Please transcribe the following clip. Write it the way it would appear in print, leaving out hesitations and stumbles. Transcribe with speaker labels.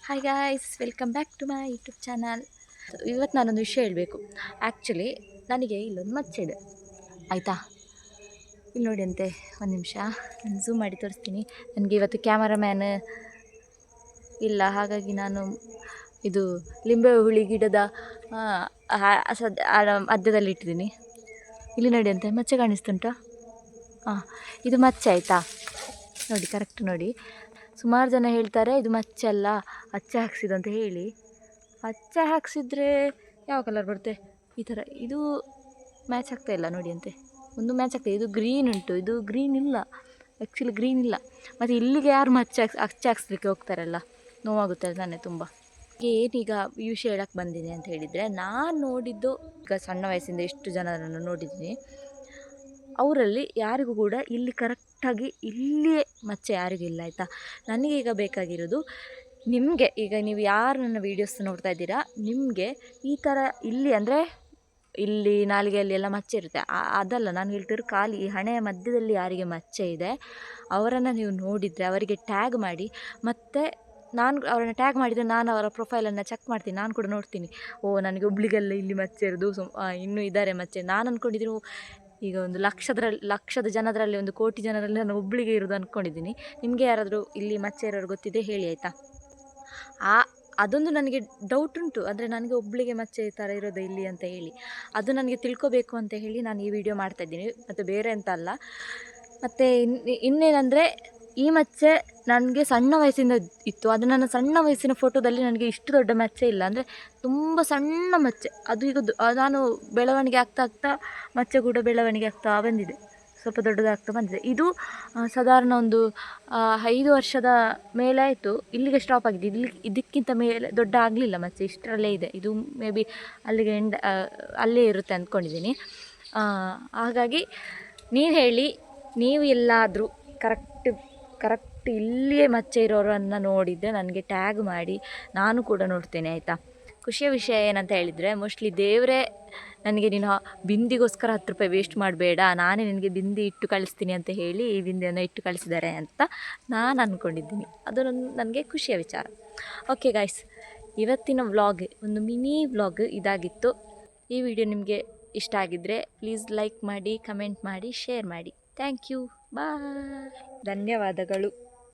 Speaker 1: Hi guys, welcome back to my YouTube channel. ಇವತ್ತು ನಾನೊಂದು ವಿಷಯ ಹೇಳಬೇಕು. ಆ್ಯಕ್ಚುಲಿ ನನಗೆ ಇಲ್ಲೊಂದು ಮಚ್ಚೆ ಇದೆ ಆಯಿತಾ. ಇಲ್ಲಿ ನೋಡಿ ಅಂತೆ, ಒಂದು ನಿಮಿಷ ನಾನು ಝೂಮ್ ಮಾಡಿ ತೋರಿಸ್ತೀನಿ. ನನಗೆ ಇವತ್ತು ಕ್ಯಾಮರಾಮ್ಯಾನ್ ಇಲ್ಲ, ಹಾಗಾಗಿ ನಾನು ಇದು ಲಿಂಬೆ ಹುಳಿ ಗಿಡದ ಮಧ್ಯದಲ್ಲಿ ಇಟ್ಟಿದ್ದೀನಿ. ಇಲ್ಲಿ ನೋಡಿ ಅಂತೆ, ಮಚ್ಚೆ ಕಾಣಿಸ್ತುಂಟಾ? ಹಾಂ, ಇದು ಮಚ್ಚೆ ಆಯಿತಾ. ನೋಡಿ, ಕರೆಕ್ಟ್ ನೋಡಿ. ಸುಮಾರು ಜನ ಹೇಳ್ತಾರೆ ಇದು ಮಚ್ಚೆ ಅಲ್ಲ, ಹಚ್ಚೆ ಹಾಕ್ಸಿದ್ದು ಅಂತ ಹೇಳಿ. ಹಚ್ಚೆ ಹಾಕ್ಸಿದ್ರೆ ಯಾವ ಕಲರ್ ಬರುತ್ತೆ? ಈ ಥರ. ಇದು ಮ್ಯಾಚ್ ಆಗ್ತಾ ಇಲ್ಲ ನೋಡಿ ಅಂತೆ, ಒಂದು ಮ್ಯಾಚ್ ಆಗ್ತಾಯಿದೆ. ಇದು ಗ್ರೀನ್ ಉಂಟು, ಇದು ಗ್ರೀನ್ ಇಲ್ಲ, ಆ್ಯಕ್ಚುಲಿ ಗ್ರೀನ್ ಇಲ್ಲ. ಮತ್ತು ಇಲ್ಲಿಗೆ ಯಾರು ಹಚ್ಚೆ ಹಾಕ್ಸ್ಲಿಕ್ಕೆ ಹೋಗ್ತಾರಲ್ಲ, ನೋವಾಗುತ್ತೆ ತಾನೆ ತುಂಬ. ಏನೀಗ ಈ ವಿಷಯ ಹೇಳಕ್ಕೆ ಬಂದಿದೆ ಅಂತ ಹೇಳಿದರೆ, ನಾನು ನೋಡಿದ್ದು ಈಗ ಸಣ್ಣ ವಯಸ್ಸಿಂದ ಎಷ್ಟು ಜನರನ್ನು ನೋಡಿದ್ದೀನಿ, ಅವರಲ್ಲಿ ಯಾರಿಗೂ ಕೂಡ ಇಲ್ಲಿ ಕರೆಕ್ಟಾಗಿ ಇಲ್ಲಿಯೇ ಮಚ್ಚೆ ಯಾರಿಗೂ ಇಲ್ಲ ಆಯಿತಾ. ನನಗೀಗ ಬೇಕಾಗಿರೋದು ನಿಮಗೆ, ಈಗ ನೀವು ಯಾರು ನನ್ನ ವೀಡಿಯೋಸ್ ನೋಡ್ತಾ ಇದ್ದೀರಾ, ನಿಮಗೆ ಈ ಥರ ಇಲ್ಲಿ ಅಂದರೆ ಇಲ್ಲಿ ನಾಲಿಗೆಯಲ್ಲಿ ಎಲ್ಲ ಮಚ್ಚೆ ಇರುತ್ತೆ, ಅದಲ್ಲ ನಾನು ಹೇಳ್ತಿರೋ ಖಾಲಿ ಈ ಹಣೆಯ ಮಧ್ಯದಲ್ಲಿ ಯಾರಿಗೆ ಮಚ್ಚೆ ಇದೆ ಅವರನ್ನು ನೀವು ನೋಡಿದರೆ ಅವರಿಗೆ ಟ್ಯಾಗ್ ಮಾಡಿ. ಮತ್ತು ನಾನು ಅವರನ್ನು ಟ್ಯಾಗ್ ಮಾಡಿದರೆ ನಾನು ಅವರ ಪ್ರೊಫೈಲನ್ನು ಚೆಕ್ ಮಾಡ್ತೀನಿ, ನಾನು ಕೂಡ ನೋಡ್ತೀನಿ. ಓ, ನನಗೆ ಒಬ್ಳಿಗೆಲ್ಲ ಇಲ್ಲಿ ಮಚ್ಚೆ ಇರೋದು ಇನ್ನೂ ಇದ್ದಾರೆ ಮಚ್ಚೆ. ನಾನು ಅಂದ್ಕೊಂಡಿದ್ದೀನಿ ಈಗ ಒಂದು ಲಕ್ಷದ ಜನರಲ್ಲಿ, ಒಂದು ಕೋಟಿ ಜನರಲ್ಲಿ ನಾನು ಒಬ್ಬಳಿಗೆ ಇರೋದು ಅಂದ್ಕೊಂಡಿದ್ದೀನಿ. ನಿಮಗೆ ಯಾರಾದರೂ ಇಲ್ಲಿ ಮಚ್ಚೆ ಇರೋರು ಗೊತ್ತಿದೆ ಹೇಳಿ ಆಯಿತಾ. ಅದೊಂದು ನನಗೆ ಡೌಟ್ ಉಂಟು, ಅಂದರೆ ನನಗೆ ಒಬ್ಬಳಿಗೆ ಮಚ್ಚೆ ಈ ಥರ ಇರೋದು ಇಲ್ಲಿ ಅಂತ ಹೇಳಿ, ಅದು ನನಗೆ ತಿಳ್ಕೊಬೇಕು ಅಂತ ಹೇಳಿ ನಾನು ಈ ವಿಡಿಯೋ ಮಾಡ್ತಾಯಿದ್ದೀನಿ, ಮತ್ತು ಬೇರೆ ಅಂತ ಅಲ್ಲ. ಮತ್ತು ಇನ್ನೇನೆಂದರೆ, ಈ ಮಚ್ಚೆ ನನಗೆ ಸಣ್ಣ ವಯಸ್ಸಿಂದ ಇತ್ತು. ಅದು ನನ್ನ ಸಣ್ಣ ವಯಸ್ಸಿನ ಫೋಟೋದಲ್ಲಿ ನನಗೆ ಇಷ್ಟು ದೊಡ್ಡ ಮಚ್ಚೆ ಇಲ್ಲ, ಅಂದರೆ ತುಂಬ ಸಣ್ಣ ಮಚ್ಚೆ. ಅದು ಈಗ ನಾನು ಬೆಳವಣಿಗೆ ಆಗ್ತಾ ಮಚ್ಚೆ ಕೂಡ ಬೆಳವಣಿಗೆ ಆಗ್ತಾ ಬಂದಿದೆ, ಸ್ವಲ್ಪ ದೊಡ್ಡದಾಗ್ತಾ ಬಂದಿದೆ. ಇದು ಸಾಧಾರಣ ಒಂದು 5 ವರ್ಷದ ಮೇಲೆ ಆಯಿತು, ಇಲ್ಲಿಗೆ ಸ್ಟಾಪ್ ಆಗಿದೆ. ಇದಕ್ಕಿಂತ ಮೇಲೆ ದೊಡ್ಡ ಆಗಲಿಲ್ಲ ಮಚ್ಚೆ, ಇಷ್ಟರಲ್ಲೇ ಇದೆ. ಇದು ಮೇ ಬಿ ಅಲ್ಲಿಗೆ ಅಲ್ಲೇ ಇರುತ್ತೆ ಅಂದ್ಕೊಂಡಿದ್ದೀನಿ. ಹಾಗಾಗಿ ನೀವು ಹೇಳಿ, ನೀವು ಎಲ್ಲಾದರೂ ಕರೆಕ್ಟ್ ಇಲ್ಲಿಯೇ ಮಚ್ಚೆ ಇರೋರನ್ನು ನೋಡಿದರೆ ನನಗೆ ಟ್ಯಾಗ್ ಮಾಡಿ, ನಾನು ಕೂಡ ನೋಡ್ತೇನೆ ಆಯಿತಾ. ಖುಷಿಯ ವಿಷಯ ಏನಂತ ಹೇಳಿದರೆ, ಮೋಸ್ಟ್ಲಿ ದೇವರೇ ನನಗೆ ನೀನು ಬಿಂದಿಗೋಸ್ಕರ 10 ರೂಪಾಯಿ ವೇಸ್ಟ್ ಮಾಡಬೇಡ, ನಾನೇ ನಿನಗೆ ಬಿಂದಿ ಇಟ್ಟು ಕಳಿಸ್ತೀನಿ ಅಂತ ಹೇಳಿ ಈ ಬಿಂದಿಯನ್ನು ಇಟ್ಟು ಕಳಿಸಿದ್ದಾರೆ ಅಂತ ನಾನು ಅಂದ್ಕೊಂಡಿದ್ದೀನಿ. ಅದು ನನಗೆ ಖುಷಿಯ ವಿಚಾರ. ಓಕೆ ಗಾಯ್ಸ್, ಇವತ್ತಿನ ವ್ಲಾಗ್ ಒಂದು ಮಿನಿ ವ್ಲಾಗ್ ಇದಾಗಿತ್ತು. ಈ ವಿಡಿಯೋ ನಿಮಗೆ ಇಷ್ಟ ಆಗಿದ್ದರೆ ಪ್ಲೀಸ್ ಲೈಕ್ ಮಾಡಿ, ಕಮೆಂಟ್ ಮಾಡಿ, ಶೇರ್ ಮಾಡಿ. ಥ್ಯಾಂಕ್ ಯು, ಬಾಯ್, ಧನ್ಯವಾದಗಳು.